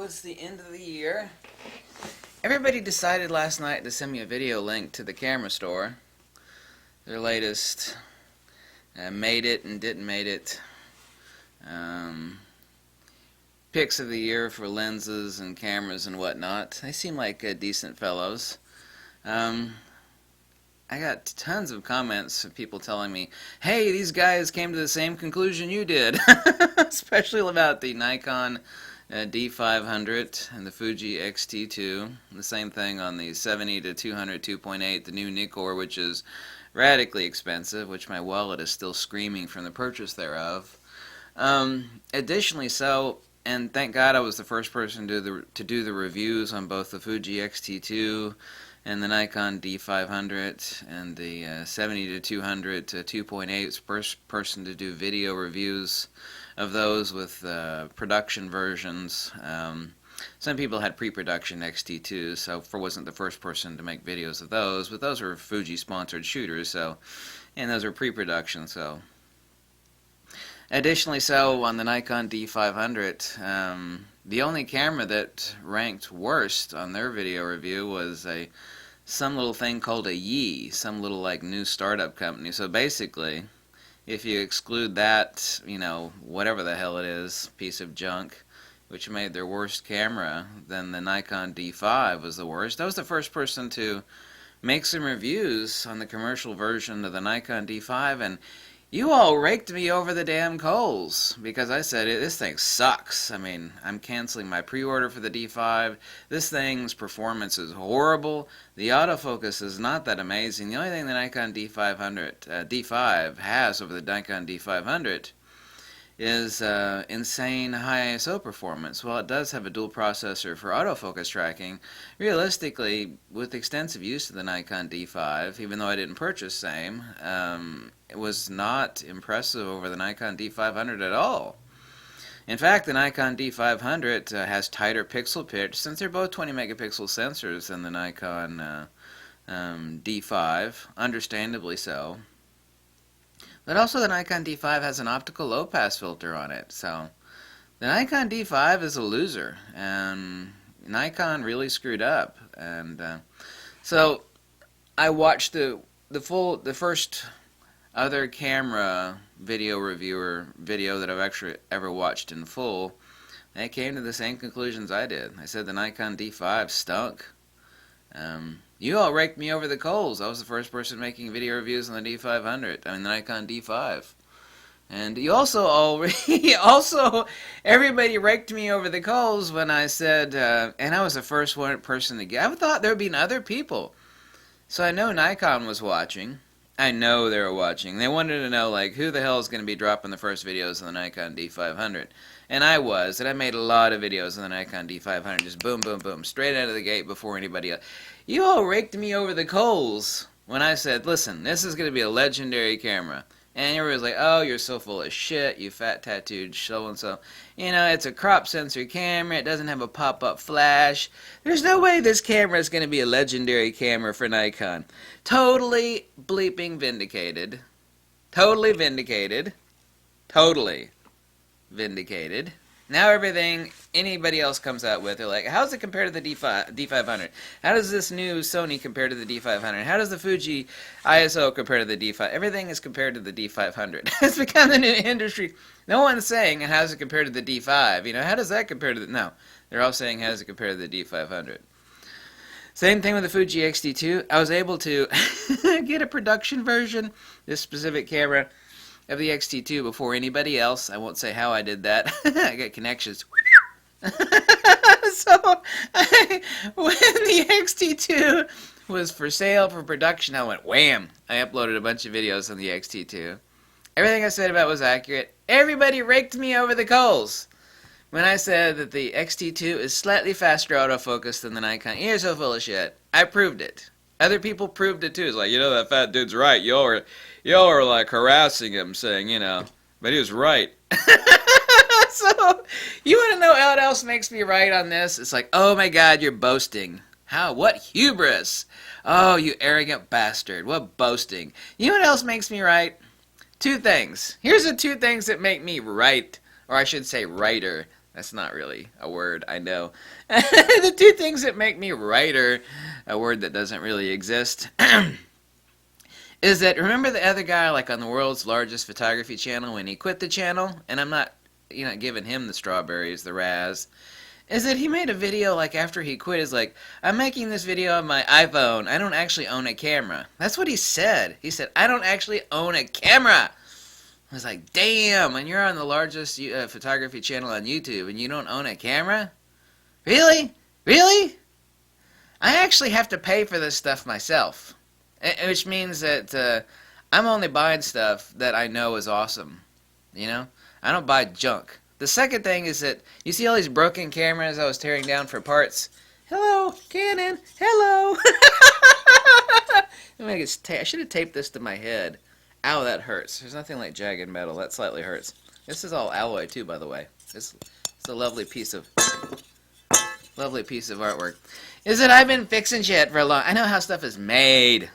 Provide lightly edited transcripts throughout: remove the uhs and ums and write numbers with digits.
It's the end of the year. Everybody decided last night to send me a video link to the camera store. Their latest made it and didn't made it. Picks of the year for lenses and cameras and whatnot. They seem like decent fellows. I got tons of comments of people telling me, hey, these guys came to the same conclusion you did. Especially about the Nikon D500 and the Fuji X-T2. The same thing on the 70 to 200 2.8, the new Nikkor, which is radically expensive, which my wallet is still screaming from the purchase thereof. Additionally, and thank God I was the first person to do the reviews on both the Fuji X-T2 and the Nikon D500 and the 70 to 200 to 2.8, first person to do video reviews of those with production versions. Some people had pre-production XT2, so I wasn't the first person to make videos of those, but those were Fuji-sponsored shooters, and those are pre-production, so. Additionally, on the Nikon D500, the only camera that ranked worst on their video review was some little thing called a Yi, some little like new startup company. So basically, if you exclude that, whatever the hell it is, piece of junk, which made their worst camera, then the Nikon D5 was the worst. I was the first person to make some reviews on the commercial version of the Nikon D5, and you all raked me over the damn coals because I said, this thing sucks. I mean, I'm canceling my pre-order for the D5. This thing's performance is horrible. The autofocus is not that amazing. The only thing the Nikon D5 has over the Nikon D500 is insane high ISO performance. While it does have a dual processor for autofocus tracking, realistically, with extensive use of the Nikon D5, even though I didn't purchase same, it was not impressive over the Nikon D500 at all. In fact, the Nikon D500 has tighter pixel pitch, since they're both 20 megapixel sensors than the Nikon D5, understandably so. But also the Nikon D5 has an optical low-pass filter on it, so the Nikon D5 is a loser, and Nikon really screwed up. And so I watched the first other camera video reviewer video that I've actually ever watched in full. They came to the same conclusions I did. I said the Nikon D5 stunk. You all raked me over the coals. I was the first person making video reviews on the D500. the Nikon D5. And you also everybody raked me over the coals when I said, and I was the first person to get. I thought there would be other people. So I know Nikon was watching. I know they were watching. They wanted to know, who the hell is going to be dropping the first videos on the Nikon D500. And I was, and I made a lot of videos on the Nikon D500, just boom, boom, boom, straight out of the gate before anybody else. You all raked me over the coals when I said, listen, this is going to be a legendary camera. And everybody was like, oh, you're so full of shit, you fat tattooed so-and-so. It's a crop sensor camera, it doesn't have a pop-up flash. There's no way this camera is going to be a legendary camera for Nikon. Totally bleeping vindicated. Totally vindicated. Totally vindicated. Now everything anybody else comes out with, they're like, how's it compared to the D500? How does this new Sony compare to the D500? How does the Fuji ISO compare to the D5? Everything is compared to the D500. It's become the new industry. No one's saying, how's it compared to the D5? How does that compare to the... No, they're all saying, how does it compare to the D500? Same thing with the Fuji X-T2. I was able to get a production version, this specific camera, of the X-T2 before anybody else. I won't say how I did that. I got connections. So, when the X-T2 was for sale for production, I went wham! I uploaded a bunch of videos on the X-T2. Everything I said about it was accurate. Everybody raked me over the coals when I said that the X-T2 is slightly faster autofocus than the Nikon. You're so full of shit. I proved it. Other people proved it too. It's like, that fat dude's right. Y'all are like harassing him, saying, but he was right. So, you want to know what else makes me right on this? It's like, oh my God, you're boasting. How? What hubris? Oh, you arrogant bastard. What boasting? You know what else makes me right? Two things. Here's the two things that make me right, or I should say righter, That's not really a word, I know. The two things that make me writer, a word that doesn't really exist, is that, remember the other guy like on the world's largest photography channel when he quit the channel? And I'm not, giving him the strawberries, the Raz. Is that he made a video like after he quit, is like, I'm making this video on my iPhone. I don't actually own a camera. That's what he said. He said, I don't actually own a camera. I was like, damn, and you're on the largest photography channel on YouTube and you don't own a camera? Really? Really? I actually have to pay for this stuff myself. Which means that I'm only buying stuff that I know is awesome. I don't buy junk. The second thing is that you see all these broken cameras I was tearing down for parts. Hello, Canon. Hello. I should have taped this to my head. Ow, that hurts. There's nothing like jagged metal. That slightly hurts. This is all alloy too, by the way. It's a lovely piece of artwork. Is that I've been fixing shit for a long. I know how stuff is made.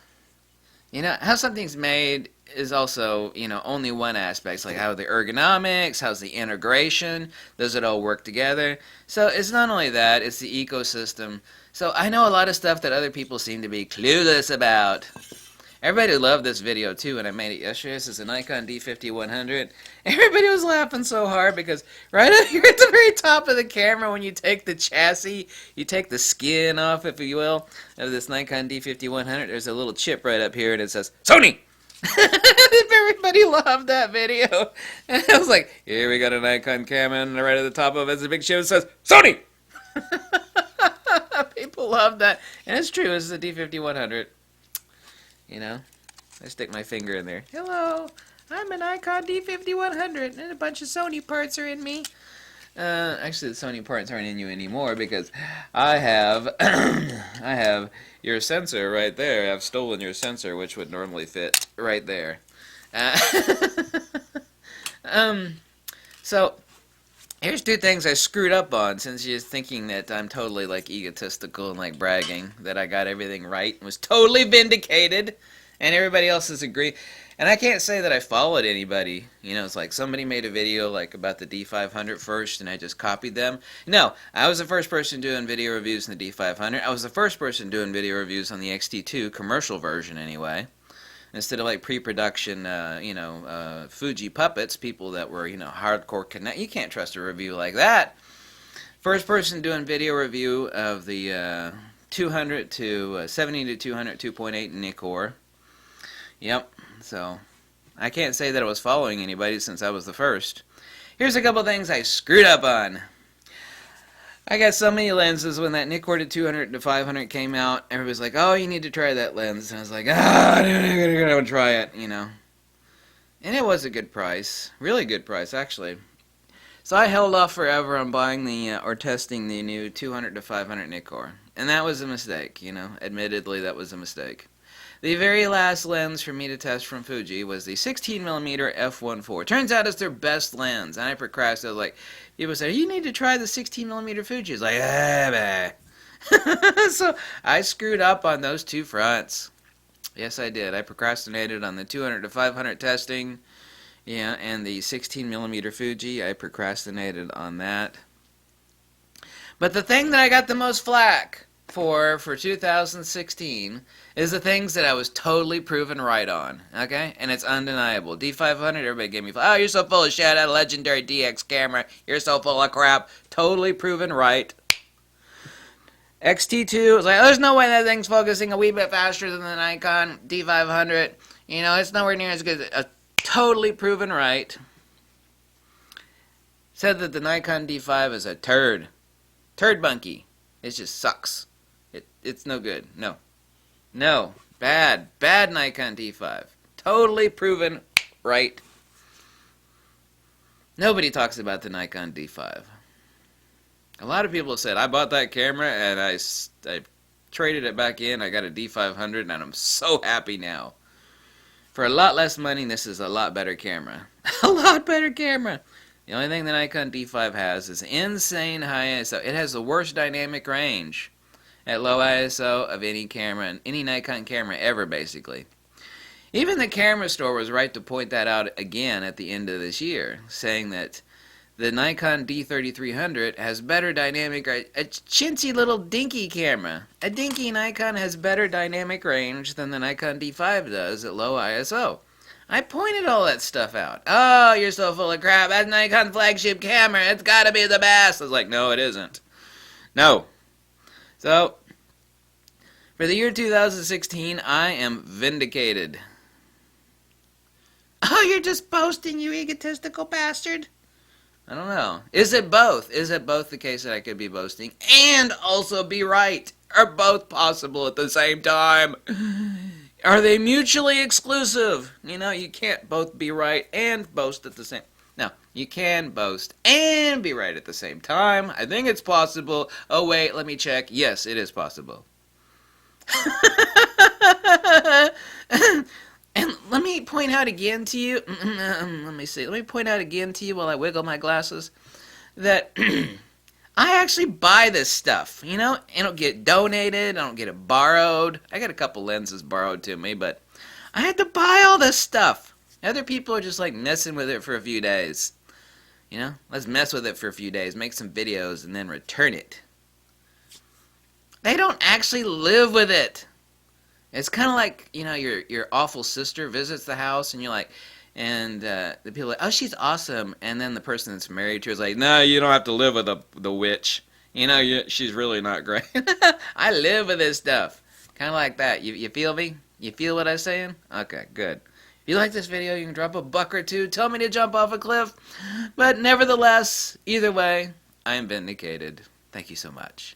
How something's made is also, only one aspect. It's like how the ergonomics, how's the integration, does it all work together? So it's not only that, it's the ecosystem. So I know a lot of stuff that other people seem to be clueless about. Everybody loved this video too when I made it yesterday. This is a Nikon D50-100. Everybody was laughing so hard because right up here at the very top of the camera, when you take the chassis, you take the skin off, if you will, of this Nikon D50-100, there's a little chip right up here and it says, Sony! Everybody loved that video. And I was like, here we got a Nikon camera and right at the top of it is a big chip that says, Sony! People love that. And it's true, this is a D50-100. I stick my finger in there. Hello, I'm an Nikon D50-100, and a bunch of Sony parts are in me. Actually, the Sony parts aren't in you anymore because I have, I have your sensor right there. I've stolen your sensor, which would normally fit right there. So here's two things I screwed up on, since you're thinking that I'm totally like egotistical and like bragging that I got everything right and was totally vindicated and everybody else has agreed. And I can't say that I followed anybody. It's like somebody made a video like about the D500 first and I just copied them. No, I was the first person doing video reviews on the D500. I was the first person doing video reviews on the XT2 commercial version anyway. Instead of like pre-production, Fuji puppets, people that were, hardcore connect. You can't trust a review like that. First person doing video review of the 200 to 70 to 200 2.8 Nikkor. Yep. So I can't say that I was following anybody since I was the first. Here's a couple things I screwed up on. I got so many lenses when that Nikkor to 200 to 500 came out. Everybody's like, oh, you need to try that lens. And I was like, I'm going to try it, And it was a good price. Really good price, actually. So I held off forever on buying or testing the new 200 to 500 Nikkor. And that was a mistake, Admittedly, that was a mistake. The very last lens for me to test from Fuji was the 16mm f1.4. Turns out it's their best lens. And I procrastinated. Like, people say, you need to try the 16mm Fuji. It's like, So I screwed up on those two fronts. Yes, I did. I procrastinated on the 200 to 500 testing. Yeah, and the 16mm Fuji, I procrastinated on that. But the thing that I got the most flack for 2016 is the things that I was totally proven right on, okay? And it's undeniable. D500, everybody gave me, oh, you're so full of shit, that legendary DX camera, you're so full of crap. Totally proven right. XT2 was like, oh, there's no way that thing's focusing a wee bit faster than the Nikon D500. It's nowhere near as good. Totally proven right. Said that the Nikon D5 is a turd. Turd bunky. It just sucks. It's no good. No. Bad Nikon D5. Totally proven right. Nobody talks about the Nikon D5. A lot of people have said, I bought that camera and I traded it back in. I got a D500 and I'm so happy now. For a lot less money, this is a lot better camera. A lot better camera. The only thing the Nikon D5 has is insane high ISO. It has the worst dynamic range at low ISO of any camera, any Nikon camera ever, basically. Even the camera store was right to point that out again at the end of this year, saying that The Nikon D3300 has better dynamic range. A chintzy little dinky camera. A dinky Nikon has better dynamic range than the Nikon D5 does at low ISO. I pointed all that stuff out. Oh, you're so full of crap. That's Nikon flagship camera. It's gotta be the best. I was like, no, it isn't. No. So, for the year 2016, I am vindicated. Oh, you're just boasting, you egotistical bastard. I don't know. Is it both? Is it both the case that I could be boasting and also be right? Are both possible at the same time? Are they mutually exclusive? You know, you can't both be right and boast at the same... No, you can boast and be right at the same time. I think it's possible. Oh, wait, let me check. Yes, it is possible. And let me point out again to you, let me point out again to you while I wiggle my glasses, that I actually buy this stuff, you know? I don't get donated, I don't get it borrowed. I got a couple lenses borrowed to me, but I had to buy all this stuff. Other people are just like messing with it for a few days. You know, let's mess with it for a few days, make some videos, and then return it. They don't actually live with it. It's kind of like, you know, your awful sister visits the house, and you're like, and the people are like, oh, she's awesome, and then the person that's married to her is like, no, you don't have to live with the witch. You know, she's really not great. I live with this stuff. Kind of like that. You feel me? You feel what I'm saying? Okay, good. If you like this video, you can drop a buck or two. Tell me to jump off a cliff. But nevertheless, either way, I am vindicated. Thank you so much.